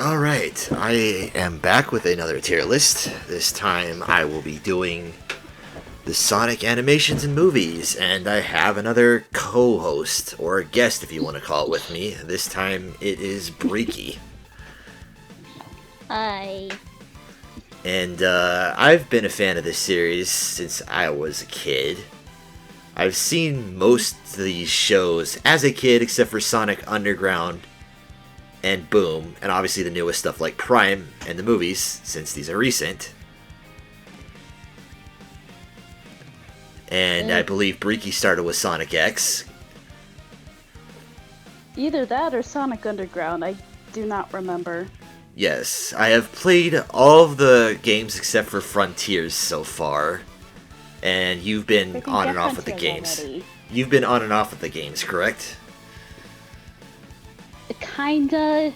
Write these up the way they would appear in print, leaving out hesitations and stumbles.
Alright, I am back with another tier list. This time I will be doing the Sonic animations and movies, and I have another co-host, or guest if you want to call it with me. This time it is Briki. Hi. And I've been a fan of this series since I was a kid. I've seen most of these shows as a kid except for Sonic Underground and Boom, and obviously the newest stuff like Prime and the movies, since these are recent. And I believe Briki started with Sonic X. Either that or Sonic Underground, I do not remember. Yes, I have played all of the games except for Frontiers so far. And you've been on and off with the games. Already. You've been on and off with the games, correct? Kinda.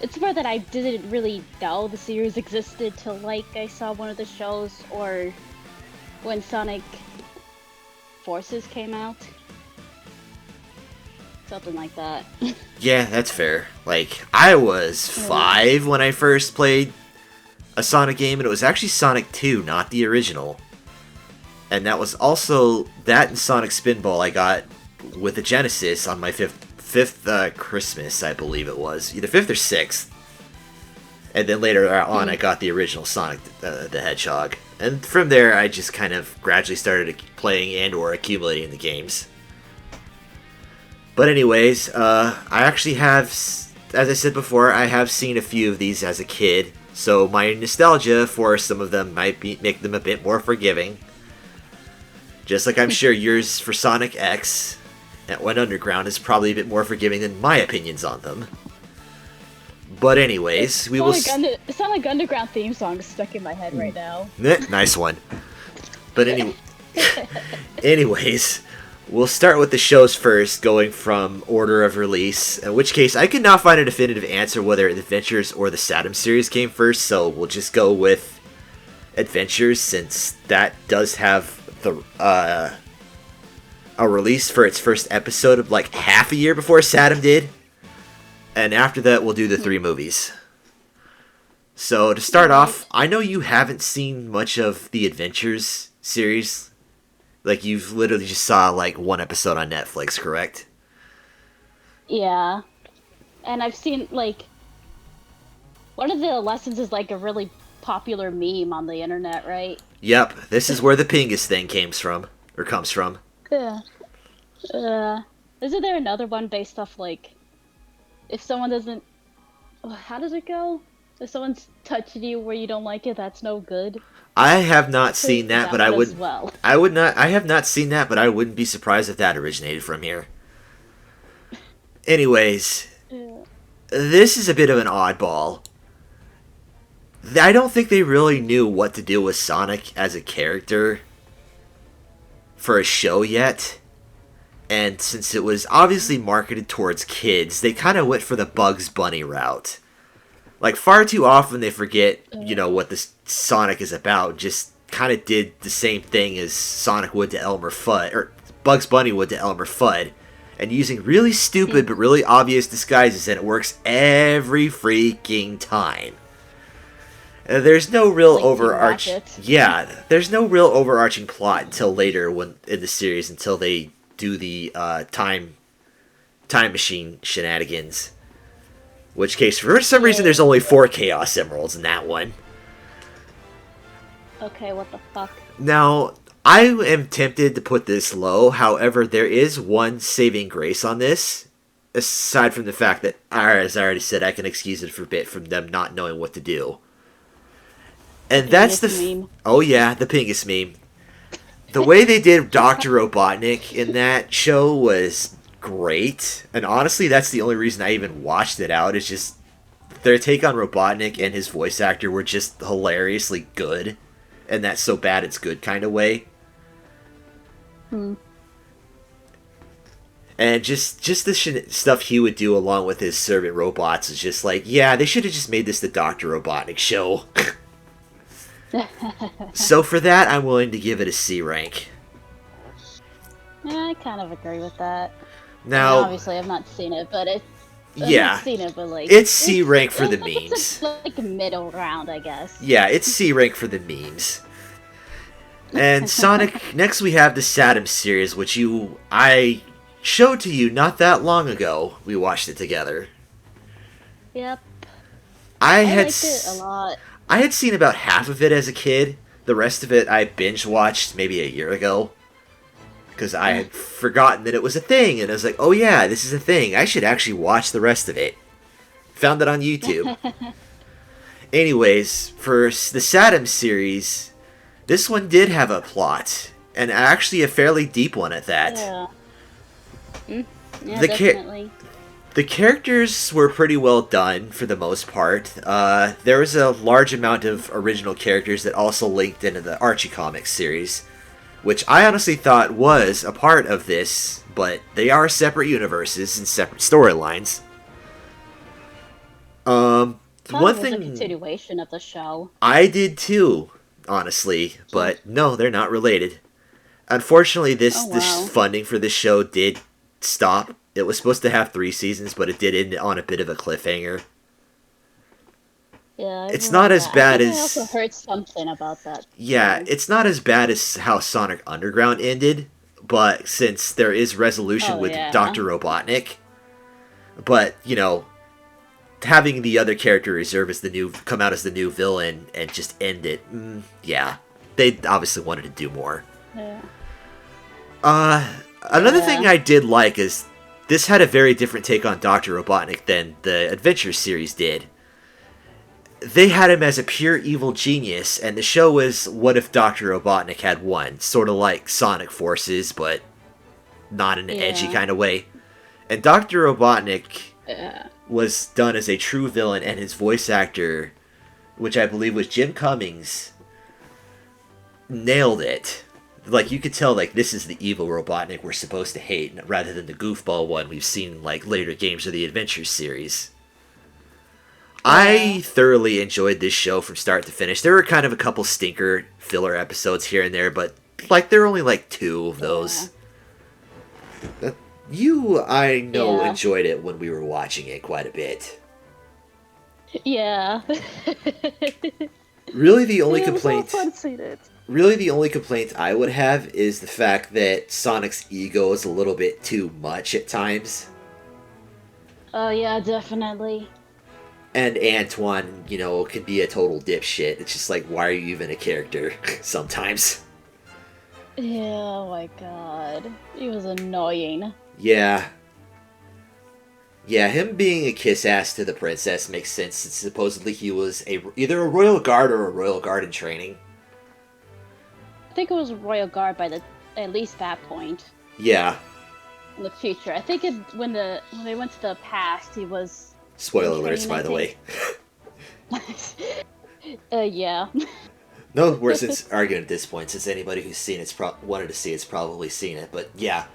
It's more that I didn't really know the series existed till I saw one of the shows or when Sonic Forces came out. Something like that. Yeah, that's fair. I was 5 when I first played a Sonic game, and it was actually Sonic 2, not the original. And that was also that and Sonic Spinball I got with the Genesis on my fifth Christmas, I believe it was. Either 5th or 6th. And then later on, I got the original Sonic the Hedgehog. And from there, I just kind of gradually started playing and or accumulating the games. But anyways, I actually have, as I said before, I have seen a few of these as a kid. So my nostalgia for some of them might make them a bit more forgiving. Just like I'm sure yours for Sonic X and Underground is probably a bit more forgiving than my opinions on them. But anyways, we will... Sonic Underground theme song is stuck in my head right now. Nice one. But anyways, we'll start with the shows first, going from order of release. In which case, I could not find a definitive answer whether Adventures or the Saturn series came first, so we'll just go with Adventures, since that does have the a release for its first episode of half a year before Saturn did. And after that, we'll do the 3 movies. So, to start off, I know you haven't seen much of the Adventures series. You've literally just saw, 1 episode on Netflix, correct? Yeah. And I've seen, one of the lessons is, a really popular meme on the internet, right? Yep, this is where the Pingus thing comes from. Yeah. Isn't there another one based off, if someone doesn't... How does it go? If someone's touching you where you don't like it, that's no good. I have not seen that, but I would... Well. I have not seen that, but I wouldn't be surprised if that originated from here. Anyways, This is a bit of an oddball. I don't think they really knew what to do with Sonic as a character for a show yet. And since it was obviously marketed towards kids, they kind of went for the Bugs Bunny route. Far too often they forget, what this Sonic is about. Just kind of did the same thing as Sonic would to Elmer Fudd, or Bugs Bunny would to Elmer Fudd. And using really stupid but really obvious disguises, and it works every freaking time. There's no real overarching... Yeah, there's no real overarching plot until later in the series, until they do the time machine shenanigans. Which case, for some reason, there's only 4 Chaos Emeralds in that one. Okay, what the fuck? Now, I am tempted to put this low, however, there is one saving grace on this. Aside from the fact that, as I already said, I can excuse it for a bit from them not knowing what to do. And that's the meme. Oh yeah, the Pingus meme. The way they did Dr. Robotnik in that show was great. And honestly, that's the only reason I even watched it out. Is just their take on Robotnik and his voice actor were just hilariously good. And that's so bad it's good kind of way. And just the stuff he would do along with his servant robots is just yeah, they should have just made this the Dr. Robotnik show. So for that, I'm willing to give it a C rank. Yeah, I kind of agree with that. Now, I mean, obviously, I've not seen it, but I've not Yeah. seen it, but like It's C rank for the it's memes. like a middle round, I guess. Yeah, it's C rank for the memes. And Sonic, next we have the Saturn series, which I showed to you not that long ago. We watched it together. Yep, I I had liked it a lot. I had seen about half of it as a kid. The rest of it I binge watched maybe a year ago because I had forgotten that it was a thing, and I was like, "Oh yeah, this is a thing. I should actually watch the rest of it." Found it on YouTube. Anyways, for the Saturn series, this one did have a plot, and actually a fairly deep one at that. Yeah. Yeah, The definitely. The characters were pretty well done for the most part. There was a large amount of original characters that also linked into the Archie Comics series, which I honestly thought was a part of this, but they are separate universes and separate storylines. Thought One it was a thing continuation of the show. I did too, honestly, but no, they're not related. Unfortunately, Oh this wow. funding for this show did stop. It was supposed to have 3 seasons, but it did end on a bit of a cliffhanger. Yeah, I It's remember not as that. bad I think as- I also heard something about that. Yeah, it's not as bad as how Sonic Underground ended, but since there is resolution Oh, with yeah. Dr. Robotnik, but, having the other character reserve as come out as the new villain and just end it, yeah. They obviously wanted to do more. Yeah. Another Yeah. thing I did like is this had a very different take on Dr. Robotnik than the Adventure series did. They had him as a pure evil genius, and the show was what if Dr. Robotnik had won, sort of like Sonic Forces, but not in an edgy Yeah. kind of way. And Dr. Robotnik Yeah. was done as a true villain, and his voice actor, which I believe was Jim Cummings, nailed it. Like, you could tell, like, this is the evil Robotnik we're supposed to hate, rather than the goofball one we've seen in, like, later games of the Adventure series. I thoroughly enjoyed this show from start to finish. There were kind of a couple stinker filler episodes here and there, but, like, there were only, like, 2 of those. I know, Yeah. enjoyed it when we were watching it quite a bit. Yeah. Really, the only Yeah, it was all complaint... fun seeing it. Really, the only complaint I would have is the fact that Sonic's ego is a little bit too much at times. Oh yeah, definitely. And Antoine, can be a total dipshit. It's just like, why are you even a character sometimes? Yeah, oh my god. He was annoying. Yeah. Yeah, him being a kiss ass to the princess makes sense, since supposedly he was either a royal guard or a royal guard in training. I think it was a royal guard by at least that point Yeah. in the future. I think when they went to the past, he was. Spoiler in alerts, by the training, way. Yeah. No worse argument at this point, since anybody who's seen it's wanted to see it's probably seen it, but yeah.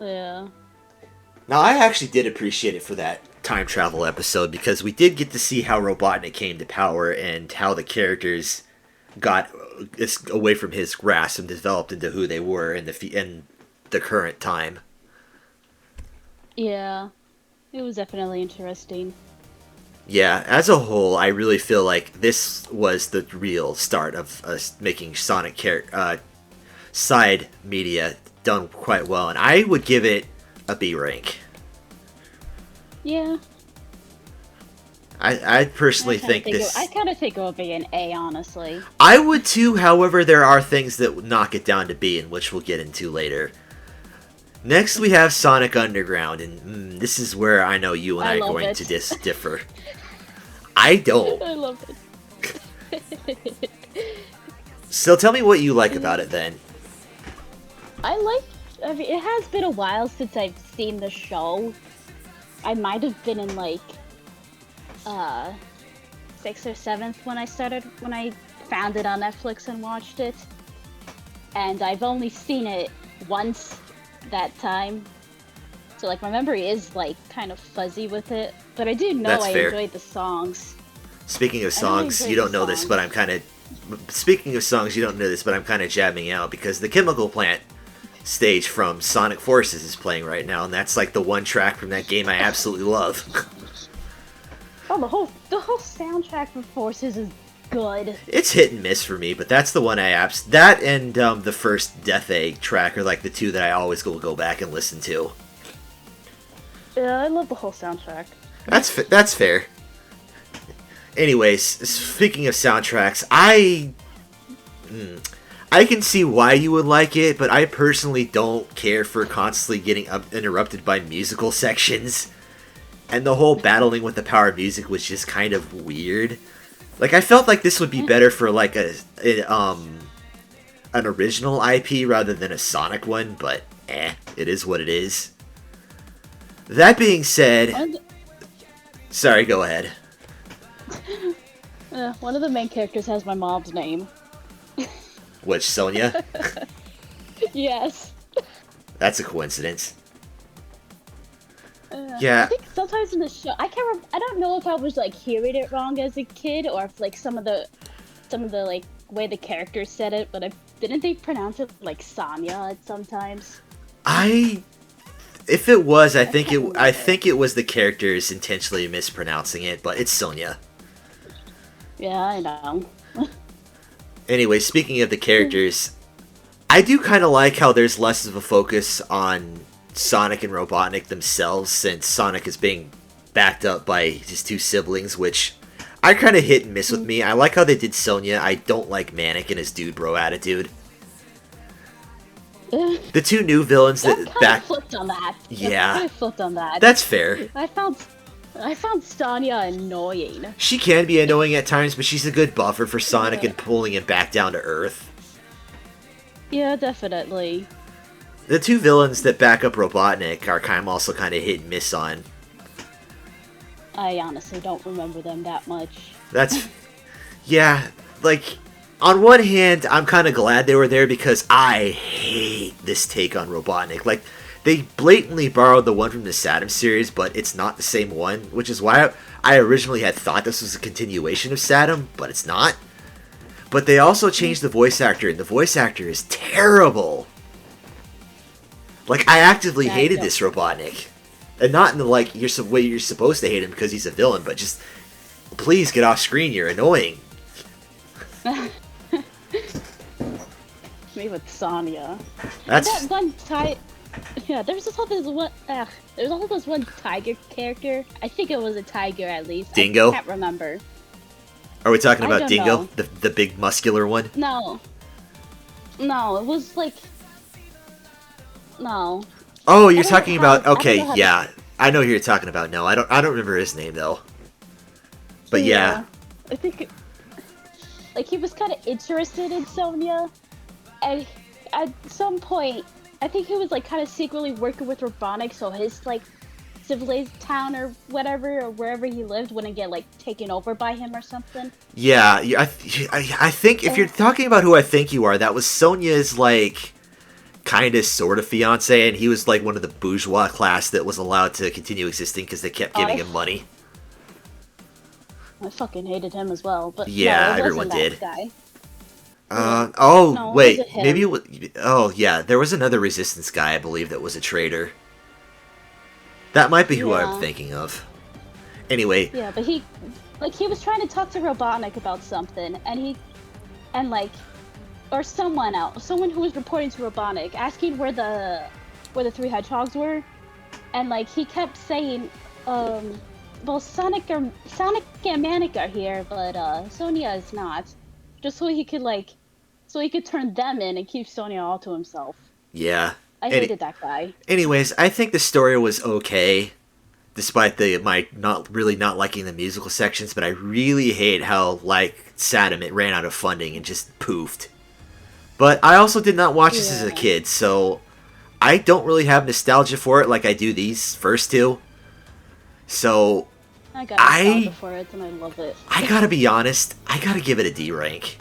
Yeah. Now, I actually did appreciate it for that time travel episode, because we did get to see how Robotnik came to power and how the characters got away from his grasp and developed into who they were in the current time. Yeah. It was definitely interesting. Yeah, as a whole, I really feel like this was the real start of us making Sonic side media done quite well, and I would give it a B rank. Yeah. I personally think this... I kind of think it would be an A, honestly. I would too, however, there are things that would knock it down to B, and which we'll get into later. Next, we have Sonic Underground, and this is where I know you and I are love going it. to differ. I don't. I love it. So tell me what you like about it, then. I mean, it has been a while since I've seen the show. I might have been in, like, 6th or 7th when I found it on Netflix and watched it. And I've only seen it once that time. So, like, my memory is, like, kind of fuzzy with it. But I do know That's I fair. enjoyed the songs. Speaking of I really songs, enjoyed you don't the know this, songs. but I'm kind of... Speaking of songs, you don't know this, but I'm kind of jamming out, because the Chemical Plant stage from Sonic Forces is playing right now, and that's like the one track from that game I absolutely love. Oh, the whole soundtrack for Forces is good. It's hit and miss for me, but that's the one that and the first Death Egg track are like the two that I always go back and listen to. Yeah, I love the whole soundtrack. That's fair. Anyways, speaking of soundtracks, I can see why you would like it, but I personally don't care for constantly getting interrupted by musical sections. And the whole battling with the power of music was just kind of weird. Like, I felt like this would be better for like an original IP rather than a Sonic one, but it is what it is. That being said, sorry, go ahead. One of the main characters has my mom's name. Which, Sonia? Yes. That's a coincidence. Yeah. I think sometimes in the show, I don't know if I was like hearing it wrong as a kid, or if like some of the like way the characters said it, but didn't they pronounce it like Sonya sometimes? If it was, I think it was the characters intentionally mispronouncing it, but it's Sonia. Yeah, I know. Anyway, speaking of the characters, I do kind of like how there's less of a focus on Sonic and Robotnik themselves, since Sonic is being backed up by his two siblings, which I kind of hit and miss with me. I like how they did Sonya. I don't like Manic and his dude bro attitude. The two new villains that flipped on that. Yeah, I flipped on that. That's fair. I found Sonya annoying. She can be annoying at times, but she's a good buffer for Sonic and pulling him back down to Earth. Yeah, definitely. The two villains that back up Robotnik are also kind of hit and miss on. I honestly don't remember them that much. Yeah, like, on one hand, I'm kind of glad they were there because I hate this take on Robotnik. Like, they blatantly borrowed the one from the Saturn series, but it's not the same one, which is why I originally had thought this was a continuation of Saturn, but it's not. But they also changed the voice actor, and the voice actor is terrible. Like, I actively hated this Robotnik. And not in the, like, way you're supposed to hate him because he's a villain, but just, please get off screen, you're annoying. Me with Sonya. That's... That one yeah, there's always one tiger character. I think it was a tiger at least. Dingo? I can't remember. Are we talking about don't Dingo? know. The big muscular one? No, it was like... No. Oh, you're talking about... Okay, I yeah. I know who you're talking about. No, I don't remember his name, though. But yeah. I think... Like, he was kind of interested in Sonya. And at some point, I think he was, like, kind of secretly working with Robotnik, so his, like, civilized town or whatever, or wherever he lived, wouldn't get, like, taken over by him or something. Yeah, I think if you're talking about who I think you are, that was Sonya's, like... kind of sort of fiance, and he was like one of the bourgeois class that was allowed to continue existing because they kept giving him money. I fucking hated him as well, but yeah, no, everyone did. Guy. Wait, maybe it was, yeah, there was another Resistance guy, I believe, that was a traitor. That might be who I'm thinking of. Anyway. Yeah, but he was trying to talk to Robotnik about something, or someone who was reporting to Robotnik, asking where the three hedgehogs were, and like he kept saying, well, Sonic and Manic are here, but Sonya is not, just so he could turn them in and keep Sonya all to himself. Yeah, I hated that guy. Anyways, I think the story was okay, despite my not liking the musical sections, but I really hate how, like Saturn, it ran out of funding and just poofed. But I also did not watch this as a kid, so I don't really have nostalgia for it like I do these first two. So I got nostalgia for it, and I love it. I gotta be honest, I gotta give it a D rank.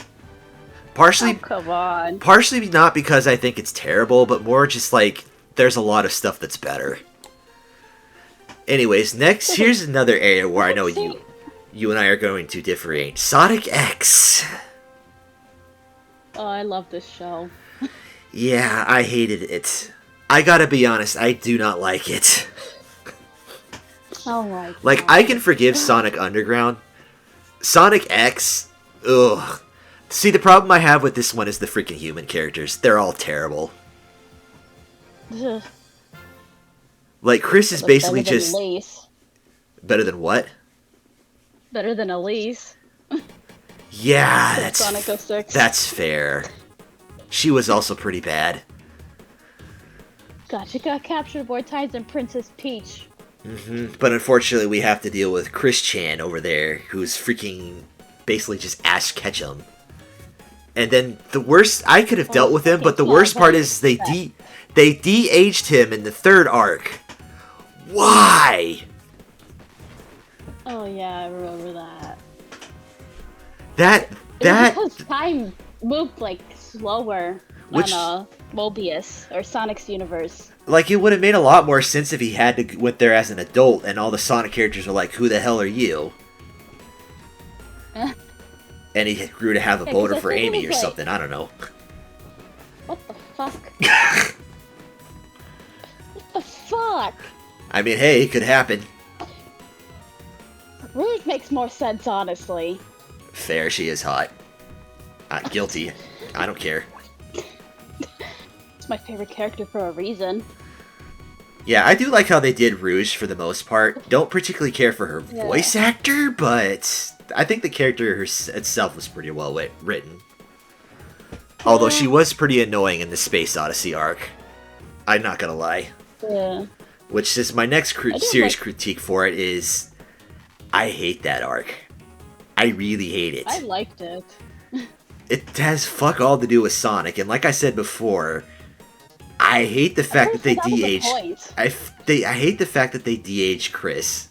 Partially, come on. Partially not because I think it's terrible, but more just like there's a lot of stuff that's better. Anyways, next, here's another area where I know you and I are going to differentiate. Sonic X. Oh, I love this show. Yeah, I hated it. I gotta be honest, I do not like it. Oh my Like, I can god. forgive Sonic Underground. Sonic X, ugh. See, the problem I have with this one is the freaking human characters. They're all terrible. Ugh. Like, Chris is Look basically better than just... Elise. Better than what? Better than Elise. Yeah, From that's... Sonic 06. That's fair. She was also pretty bad. God, she got captured more times than Princess Peach. But unfortunately, we have to deal with Chris Chan over there, who's freaking basically just Ash Ketchum. And then the worst, I could have dealt with him, but the worst part is they de-aged him in the third arc. Why? Oh yeah, I remember that. That Because time moved like slower Which- on Mobius or Sonic's universe. like, it would have made a lot more sense if he had to went there as an adult, and all the Sonic characters were like, "Who the hell are you?" And he grew to have a Yeah, 'cause boner I for think it Amy or was like- something. I don't know. What the fuck? What the fuck? I mean, hey, it could happen. Rouge makes more sense, honestly. Fair, she is hot. Guilty. I don't care. It's my favorite character for a reason. Yeah, I do like how they did Rouge for the most part. Don't particularly care for her Yeah. voice actor, but I think the character itself was pretty well written. Although she was pretty annoying in the Space Odyssey arc. I'm not gonna lie. Yeah. Which is my next do serious like- critique for it is... I hate that arc. I really hate it. I liked it. It has fuck all to do with Sonic, and like I said before, I hate the fact that they That was the de-aged... point. I hate the fact that they de-aged Chris.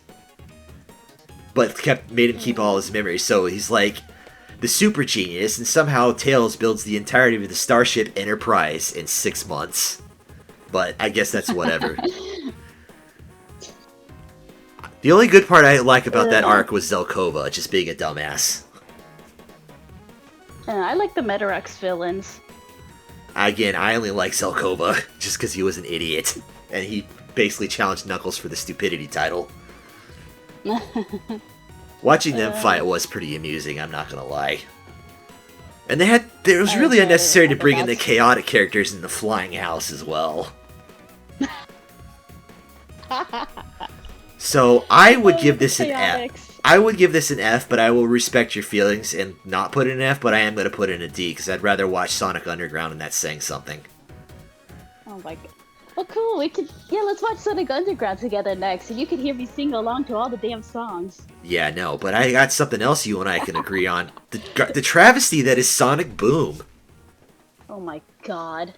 But made him keep all his memories, so he's like the super genius, and somehow Tails builds the entirety of the Starship Enterprise in 6 months. But I guess that's whatever. The only good part I like about that arc was Zelkova just being a dumbass. I like the Metarex villains. Again, I only like Zelkova just because he was an idiot. And he basically challenged Knuckles for the stupidity title. Watching them fight was pretty amusing, I'm not gonna lie. And it was really unnecessary to bring in the chaotic characters in the flying house as well. So I would give this an F. I would give this an F, but I will respect your feelings and not put it an F, but I am going to put it in a D, because I'd rather watch Sonic Underground and that's saying something. Oh my god. Well, cool. Let's watch Sonic Underground together next, and you can hear me sing along to all the damn songs. Yeah, no, but I got something else you and I can agree on. The travesty that is Sonic Boom. Oh my god.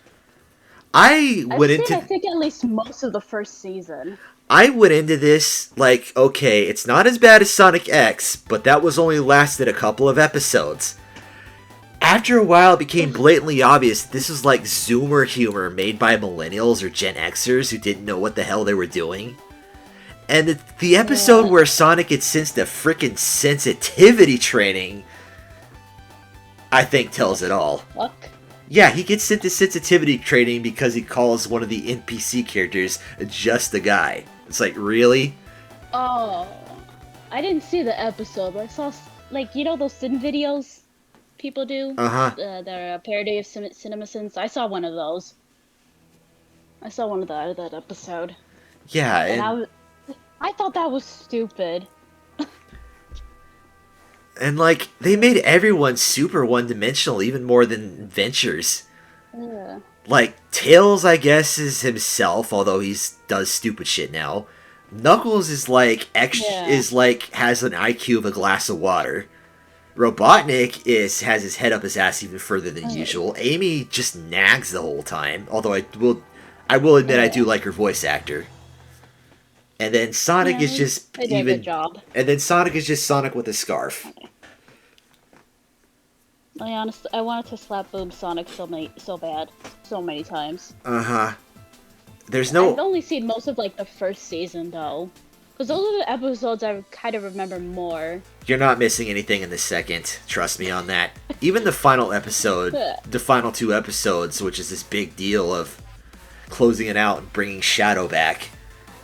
I think at least most of the first season. I went into this like, okay, it's not as bad as Sonic X, but that was only lasted a couple of episodes. After a while, it became blatantly obvious this was like Zoomer humor made by millennials or Gen Xers who didn't know what the hell they were doing. And the episode where Sonic gets sent to frickin' sensitivity training, I think tells it all. Fuck. Yeah, he gets sent to sensitivity training because he calls one of the NPC characters just a guy. It's like, really? Oh. I didn't see the episode, but I saw, like, you know those Sin videos people do? Uh-huh. They're a parody of CinemaSins. I saw one of those. I saw one of that episode. Yeah, And I thought that was stupid. and like, they made everyone super one-dimensional, even more than Ventures. Yeah. Like, Tails, I guess, is himself, although he does stupid shit now. Knuckles is like, has an IQ of a glass of water. Robotnik has his head up his ass even further than usual. Amy just nags the whole time, although I will admit I do like her voice actor. And then Sonic is just they did a good job. And then Sonic is just Sonic with a scarf. I wanted to slap Boom Sonic so bad, so many times. I've I've only seen most of like the first season though, Because those are the episodes I kind of remember more. You're not missing anything in the second. Trust me on that. Even the final episode, the final 2 episodes, which is this big deal of closing it out and bringing Shadow back,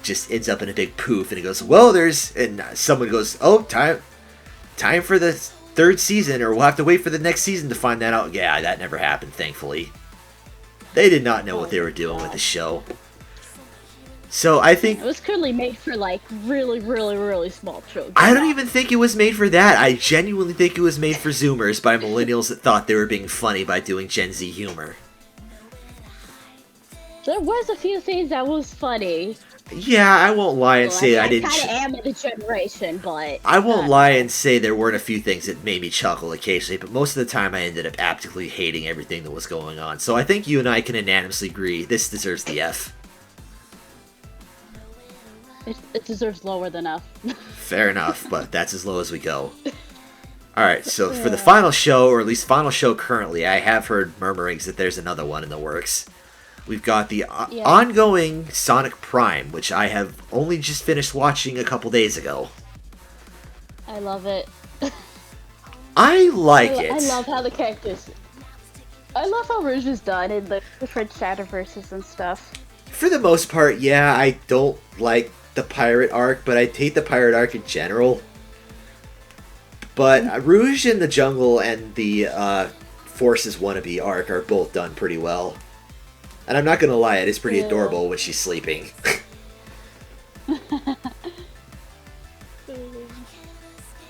just ends up in a big poof, and he goes, well, and someone goes, oh, time for the 3rd season, or we'll have to wait for the next season to find that out. Yeah, that never happened, thankfully. They did not know what they were doing with the show. So I think it was clearly made for like really, really, really small children. I don't even think it was made for that. I genuinely think it was made for Zoomers by millennials that thought they were being funny by doing Gen Z humor. There was a few things that was funny. Yeah, I won't lie and say I didn't. I kind of am in the generation, but I won't lie and say there weren't a few things that made me chuckle occasionally, but most of the time I ended up absolutely hating everything that was going on. So I think you and I can unanimously agree this deserves the F. It deserves lower than F. Fair enough, but that's as low as we go. Alright, so for the final show, or at least final show currently, I have heard murmurings that there's another one in the works. We've got the ongoing Sonic Prime, which I have only just finished watching a couple days ago. I love it. I like it. I love how the characters... I love how Rouge is done in the different Shadowverses and stuff. For the most part, yeah, I don't like the pirate arc, but I hate the pirate arc in general. But Rouge in the Jungle and the Forces Wannabe arc are both done pretty well. And I'm not gonna lie, it is pretty adorable when she's sleeping.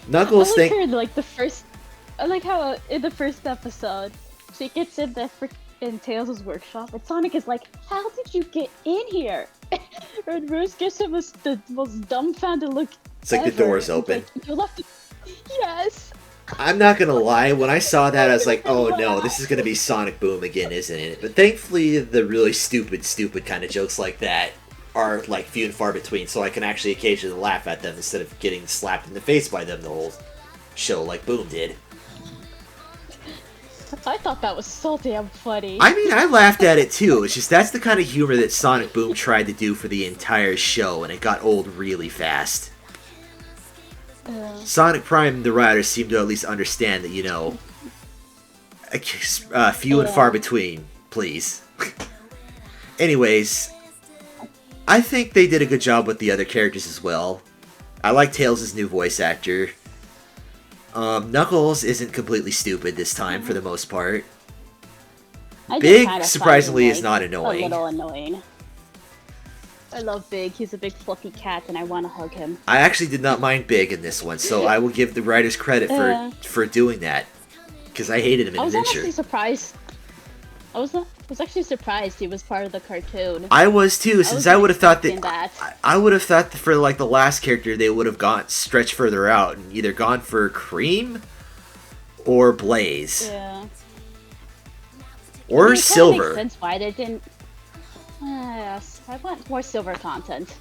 Knuckles I like how in the first episode, she gets in Tails' workshop, and Sonic is like, how did you get in here? And Rouge gives him the most dumbfounded look It's like ever. the door's open. Like, you left Yes! I'm not gonna lie, when I saw that I was like, oh no, this is gonna be Sonic Boom again, isn't it? But thankfully the really stupid kind of jokes like that are like few and far between, so I can actually occasionally laugh at them instead of getting slapped in the face by them the whole show like Boom did. I thought that was so damn funny. I mean, I laughed at it too. It's just that's the kind of humor that Sonic Boom tried to do for the entire show, and it got old really fast. Sonic Prime, the writers seem to at least understand that, you know, few and far between, please. Anyways, I think they did a good job with the other characters as well. I like Tails' new voice actor. Knuckles isn't completely stupid this time, for the most part. Big, surprisingly, is not annoying. A little annoying. I love Big. He's a big fluffy cat, and I want to hug him. I actually did not mind Big in this one, so I will give the writers credit for doing that, because I hated him in Adventure. Actually surprised. I was actually surprised he was part of the cartoon. I was too, since I would have thought that I would have thought that for like the last character they would have gone stretched further out and either gone for Cream or Blaze. Yeah. Or I mean, Silver. It makes sense why they didn't. Yes, I want more Silver content.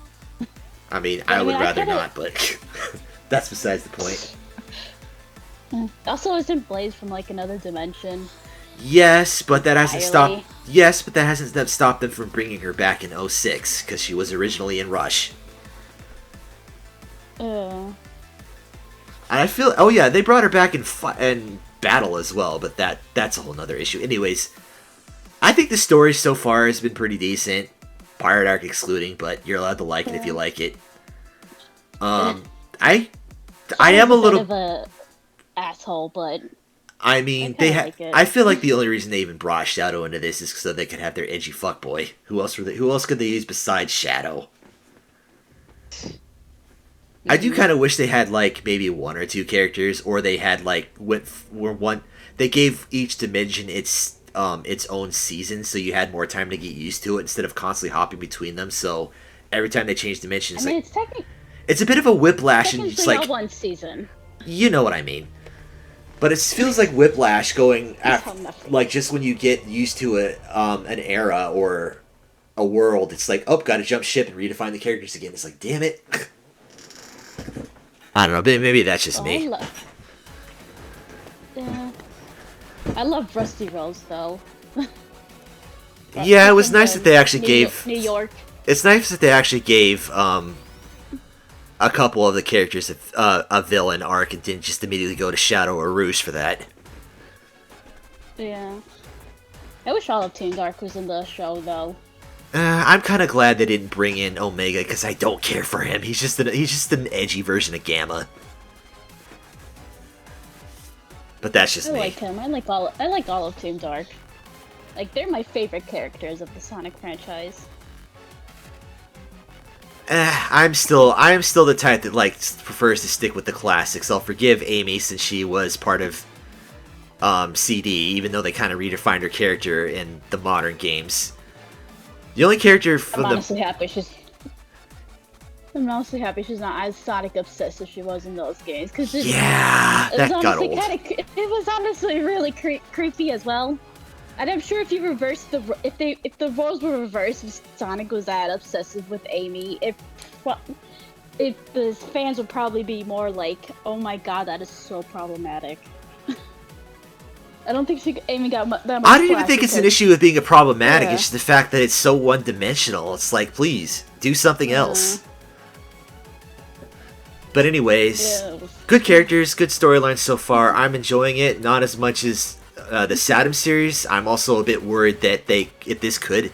I mean, I would rather not, but that's besides the point. Also, isn't Blaze from like another dimension? Yes, but that hasn't stopped. Yes, but that hasn't stopped them from bringing her back in 06 because she was originally in Rush. And I feel, oh yeah, they brought her back in Battle as well, but that's a whole nother issue. Anyways, I think the story so far has been pretty decent, Pirate Arc excluding, but you're allowed to like it if you like it. I am a little bit of a asshole, but. I mean, I feel like the only reason they even brought Shadow into this is so they could have their edgy fuckboy. Who else could they use besides Shadow? I do kind of wish they had like maybe one or two characters, or they had like they gave each dimension its own season, so you had more time to get used to it instead of constantly hopping between them. So every time they change dimensions, it's a bit of a whiplash, and it's like one season. You know what I mean. But it feels like whiplash going like just when you get used to an era or a world, it's like, oh, gotta jump ship and redefine the characters again. It's like, damn it. I don't know, maybe that's just me. I love Rusty Rose though. Yeah, it was nice that they actually gave New York. It's nice that they actually gave a couple of the characters a villain arc and didn't just immediately go to Shadow or Rouge for that. Yeah. I wish all of Team Dark was in the show, though. I'm kind of glad they didn't bring in Omega because I don't care for him. He's just an edgy version of Gamma. But that's just me. I like him. I like all of Team Dark. Like, they're my favorite characters of the Sonic franchise. I'm still the type that prefers to stick with the classics. I'll forgive Amy since she was part of CD, even though they kind of redefined her character in the modern games. The only character from I'm honestly happy she's not as Sonic obsessed as she was in those games. Cause that got old. It was honestly really creepy as well. And I'm sure if you reverse if the roles were reversed, if Sonic was that obsessive with Amy, if the fans would probably be more like, "Oh my god, that is so problematic." I don't think Amy got that much. I don't even think it's an issue with being problematic. Yeah. It's just the fact that it's so one-dimensional. It's like, please do something else. But anyways, good characters, good storyline so far. I'm enjoying it. Not as much as the Saturn series. I'm also a bit worried that if this could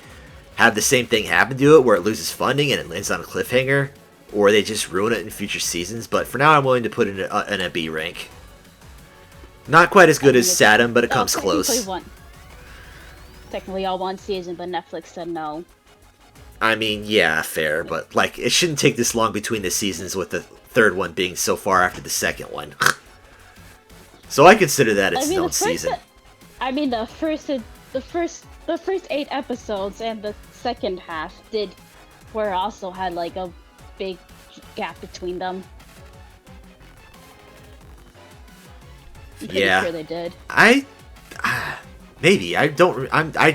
have the same thing happen to it, where it loses funding and it lands on a cliffhanger, or they just ruin it in future seasons. But for now, I'm willing to put it in a B rank. Not quite as good as Saturn, but it comes close. Technically all one season, but Netflix said no. I mean, yeah, fair, but it shouldn't take this long between the seasons, with the third one being so far after the second one. So I consider that its own season. The first 8 episodes and the second half also had like a big gap between them. I'm pretty sure they did. Maybe I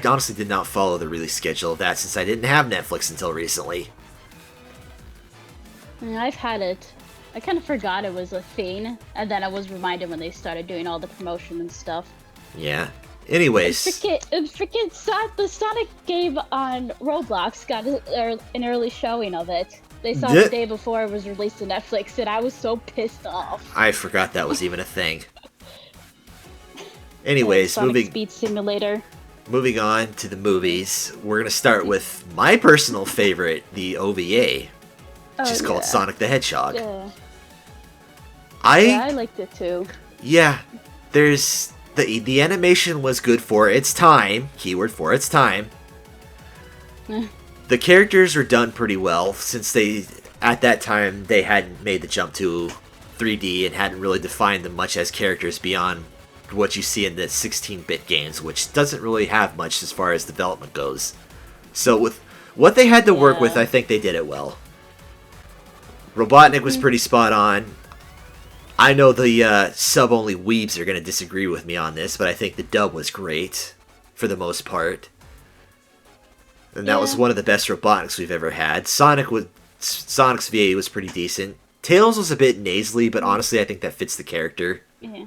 honestly did not follow the release schedule of that since I didn't have Netflix until recently. I've had it. I kind of forgot it was a thing, and then I was reminded when they started doing all the promotion and stuff. Yeah. Anyways, the Sonic game on Roblox got an early showing of it. They saw it the day before it was released to Netflix, and I was so pissed off. I forgot that was even a thing. Anyways, Sonic Speed Simulator. Moving on to the movies, we're gonna start with my personal favorite, the OVA, which is called Sonic the Hedgehog. Yeah. I liked it too. Yeah, there's the animation was good for its time. Keyword for its time. The characters were done pretty well since at that time they hadn't made the jump to 3D and hadn't really defined them much as characters beyond what you see in the 16-bit games, which doesn't really have much as far as development goes. So with what they had to work with, I think they did it well. Robotnik was pretty spot on. I know the sub-only weebs are going to disagree with me on this, but I think the dub was great, for the most part. And that was one of the best Robotniks we've ever had. Sonic's VA was pretty decent. Tails was a bit nasally, but honestly I think that fits the character. Yeah.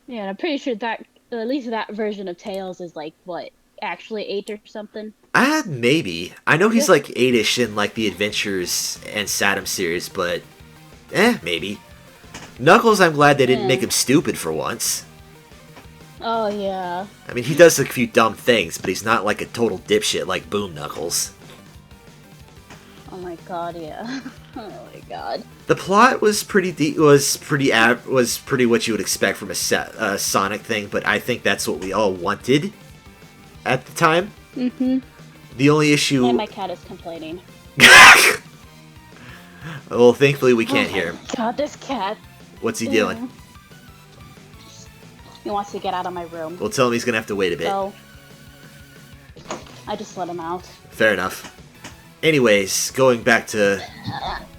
Yeah, and I'm pretty sure that, at least that version of Tails is actually 8 or something? Maybe. I know he's 8-ish in the Adventures and Saturn series, but maybe. Knuckles, I'm glad they didn't make him stupid for once. Oh, yeah. I mean, he does a few dumb things, but he's not a total dipshit like Boom Knuckles. Oh my god, yeah. Oh my god. The plot was pretty what you would expect from a Sonic thing, but I think that's what we all wanted at the time. Mm-hmm. The only issue... And my cat is complaining. Well, thankfully we can't hear him. God, this cat. What's he doing? He wants to get out of my room. We'll tell him he's gonna have to wait a bit. So, I just let him out. Fair enough. Anyways, going back to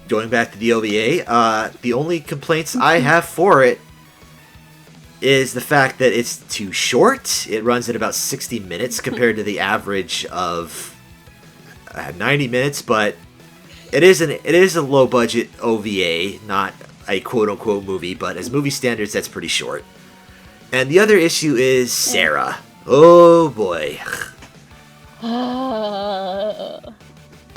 the OVA, the only complaints I have for it is the fact that it's too short. It runs at about 60 minutes compared to the average of 90 minutes, but it is a low budget OVA, not a quote unquote movie, but as movie standards, that's pretty short. And the other issue is Sarah. Oh boy.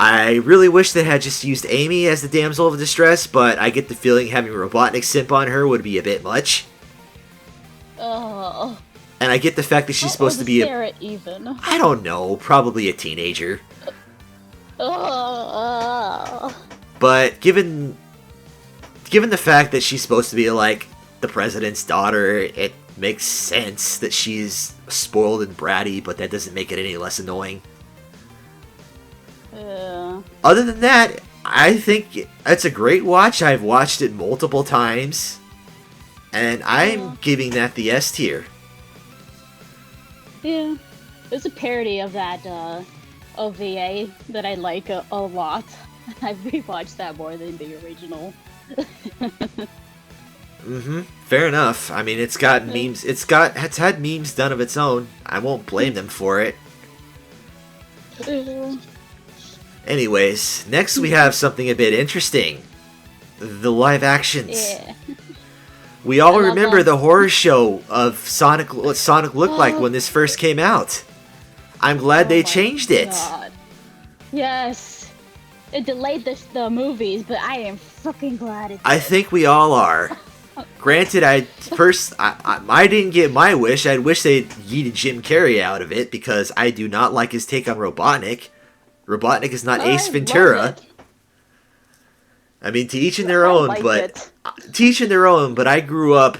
I really wish they had just used Amy as the damsel of distress, but I get the feeling having Robotnik simp on her would be a bit much. Oh. And I get the fact that she's supposed to be Sarah even. I don't know, probably a teenager. Oh. But given the fact that she's supposed to be like the president's daughter, it makes sense that she's spoiled and bratty, but that doesn't make it any less annoying. Yeah. Other than that, I think it's a great watch. I've watched it multiple times, and I'm giving that the S tier. Yeah. There's a parody of that OVA that I like a lot. I've rewatched that more than the original. Fair enough. I mean, it's got memes. It's had memes done of its own. I won't blame them for it. Anyways, next we have something a bit interesting. The live actions. Yeah. We all I love remember them. the horror show of Sonic, what Sonic looked like when this first came out. I'm glad they Oh my changed it. God. Yes. It delayed the movies, but I am fucking glad it did. I think we all are. Granted, I didn't get my wish. I'd wish they'd yeeted Jim Carrey out of it because I do not like his take on Robotnik. Robotnik is not Ace I Ventura. love it. I mean, to each in their I own, like but it. to each in their own. But I grew up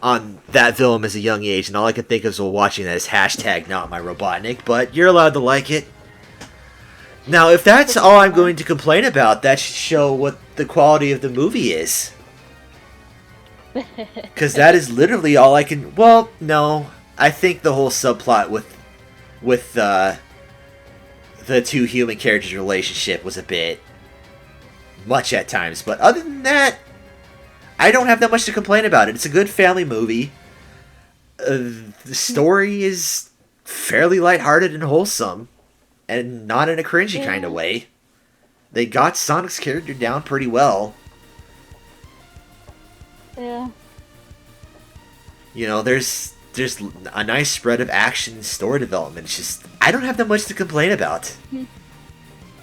on that film as a young age, and all I can think of while watching that is hashtag not my Robotnik. But you're allowed to like it. Now, if that's all I'm going to complain about, that should show what the quality of the movie is. Because that is literally all I can... Well, no. I think the whole subplot with the two human characters' relationship was a bit much at times. But other than that, I don't have that much to complain about it. It's a good family movie. The story is fairly lighthearted and wholesome. And not in a cringy kind of way. They got Sonic's character down pretty well. Yeah. You know, there's a nice spread of action and story development. It's just, I don't have that much to complain about.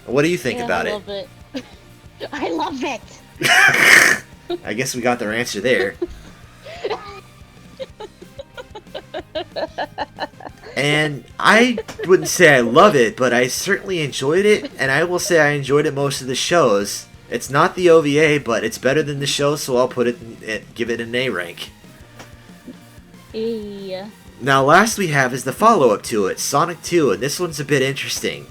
What do you think about I it? love it. I love it! I guess we got their answer there. And I wouldn't say I love it, but I certainly enjoyed it, and I will say I enjoyed it most of the shows. It's not the OVA, but it's better than the show, so I'll give it an A rank. Yeah. Now, last we have is the follow-up to it, Sonic 2, and this one's a bit interesting.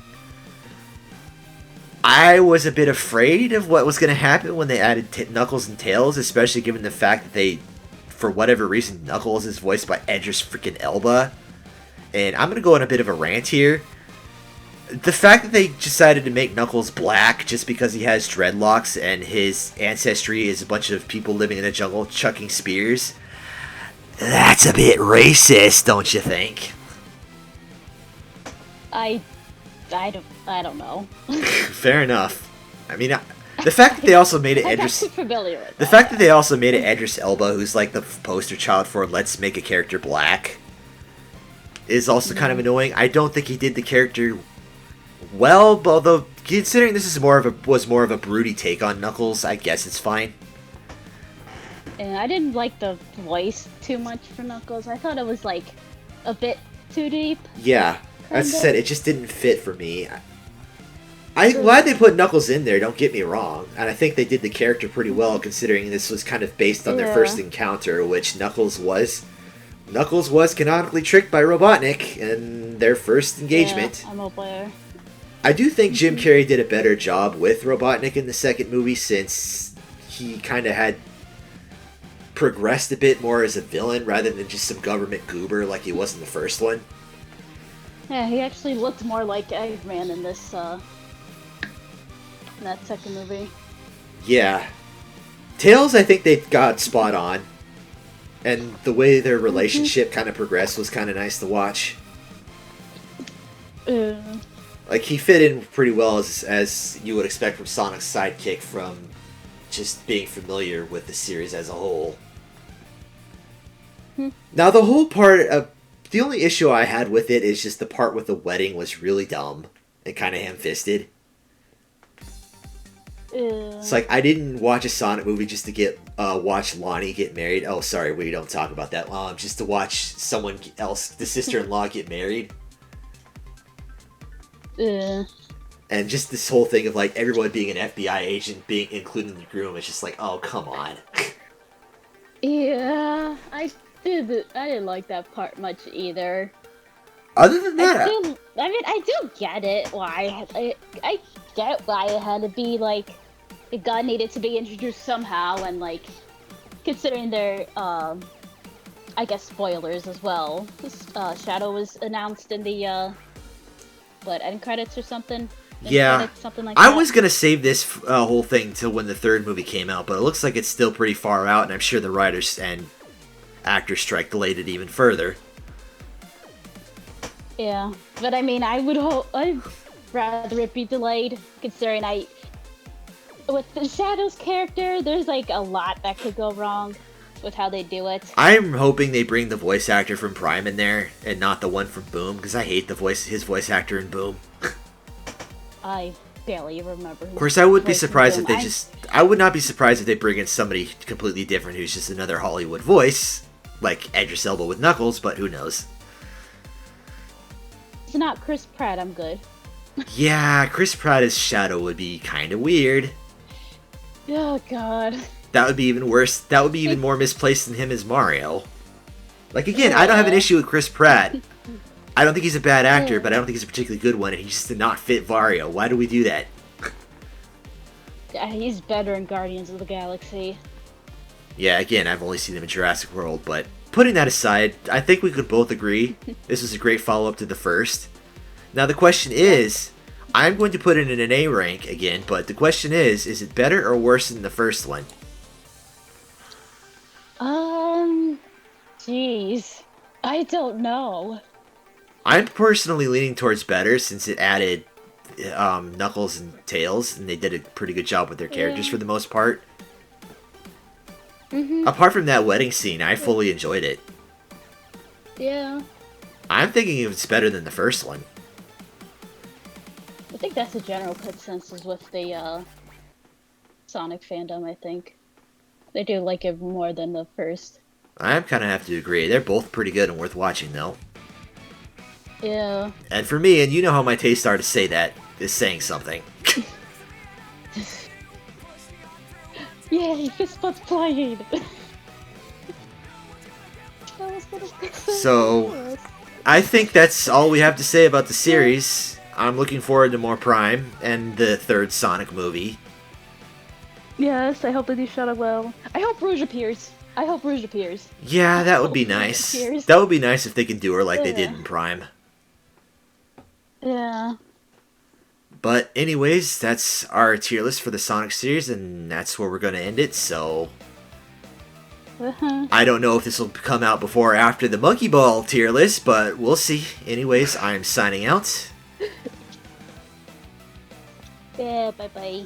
I was a bit afraid of what was going to happen when they added Knuckles and Tails, especially given the fact that they, for whatever reason, Knuckles is voiced by Idris freaking Elba. And I'm going to go on a bit of a rant here. The fact that they decided to make Knuckles black just because he has dreadlocks and his ancestry is a bunch of people living in the jungle chucking spears, that's a bit racist, don't you think? I don't know. Fair enough. I mean, the fact that they also made it I'm Idris... not too familiar with The that. fact that they also made it Idris Elba, who's like the poster child for let's make a character black, is also kind of annoying. I don't think he did the character well, but although considering this is was more of a broody take on Knuckles, I guess it's fine. And I didn't like the voice too much for Knuckles. I thought it was like a bit too deep. Yeah, as I Kinda. said, it just didn't fit for me. I'm glad they put Knuckles in there, don't get me wrong, and I think they did the character pretty well considering this was kind of based on their Yeah. first encounter, which Knuckles was canonically tricked by Robotnik in their first engagement. Yeah, I'm aware. I do think Jim Carrey did a better job with Robotnik in the second movie since he kind of had progressed a bit more as a villain rather than just some government goober like he was in the first one. Yeah, he actually looked more like Eggman in this, in that second movie. Yeah. Tails, I think they got spot on. And the way their relationship kind of progressed was kind of nice to watch. Like, he fit in pretty well as you would expect from Sonic's sidekick from just being familiar with the series as a whole. Now, the whole part of... The only issue I had with it is just the part with the wedding was really dumb and kind of ham-fisted. It's like I didn't watch a Sonic movie just to get watch Lonnie get married. Oh, sorry, we don't talk about that. Just to watch someone else, the sister-in-law, get married. And just this whole thing of like everyone being an FBI agent, being including the groom, it's just like, oh, come on. Yeah, I didn't like that part much either. Other than that, I do get it. Why I get why it had to be like the gun needed to be introduced somehow, and like considering their I guess spoilers as well. Shadow was announced in the end credits or something. Yeah, credits, something like that. I was gonna save this whole thing till when the third movie came out, but it looks like it's still pretty far out, and I'm sure the writers and actors strike delayed it even further. Yeah, but I mean, I'd rather it be delayed, considering with the Shadow's character, there's like a lot that could go wrong with how they do it. I'm hoping they bring the voice actor from Prime in there, and not the one from Boom, because I hate his voice actor in Boom. I barely remember. Of course, I would be surprised if I would not be surprised if they bring in somebody completely different who's just another Hollywood voice, like Idris Elba with Knuckles, but who knows. It's not Chris Pratt, I'm good. Yeah, Chris Pratt as Shadow would be kind of weird. Oh god. That would be even worse. That would be even more misplaced than him as Mario. Like, again, I don't have an issue with Chris Pratt. I don't think he's a bad actor, but I don't think he's a particularly good one, and he just did not fit Mario. Why do we do that? Yeah, he's better in Guardians of the Galaxy. Yeah, again, I've only seen him in Jurassic World, but putting that aside, I think we could both agree this was a great follow-up to the first. Now, the question is, I'm going to put it in an A rank again, but the question is it better or worse than the first one? Jeez. I don't know. I'm personally leaning towards better since it added Knuckles and Tails, and they did a pretty good job with their characters for the most part. Apart from that wedding scene, I fully enjoyed it. Yeah. I'm thinking it's better than the first one. I think that's a general consensus with the Sonic fandom, I think. They do like it more than the first. I kind of have to agree. They're both pretty good and worth watching, though. Yeah. And for me, and you know how my tastes are to say that, is saying something. Yay, fist bumps played! So, I think that's all we have to say about the series. I'm looking forward to more Prime and the third Sonic movie. Yes, I hope they do Shadow well. I hope Rouge appears. Yeah, that would be nice. That would be nice if they can do her like they did in Prime. Yeah. But anyways, that's our tier list for the Sonic series, and that's where we're going to end it, so... I don't know if this will come out before or after the Monkey Ball tier list, but we'll see. Anyways, I'm signing out. Yeah, bye-bye.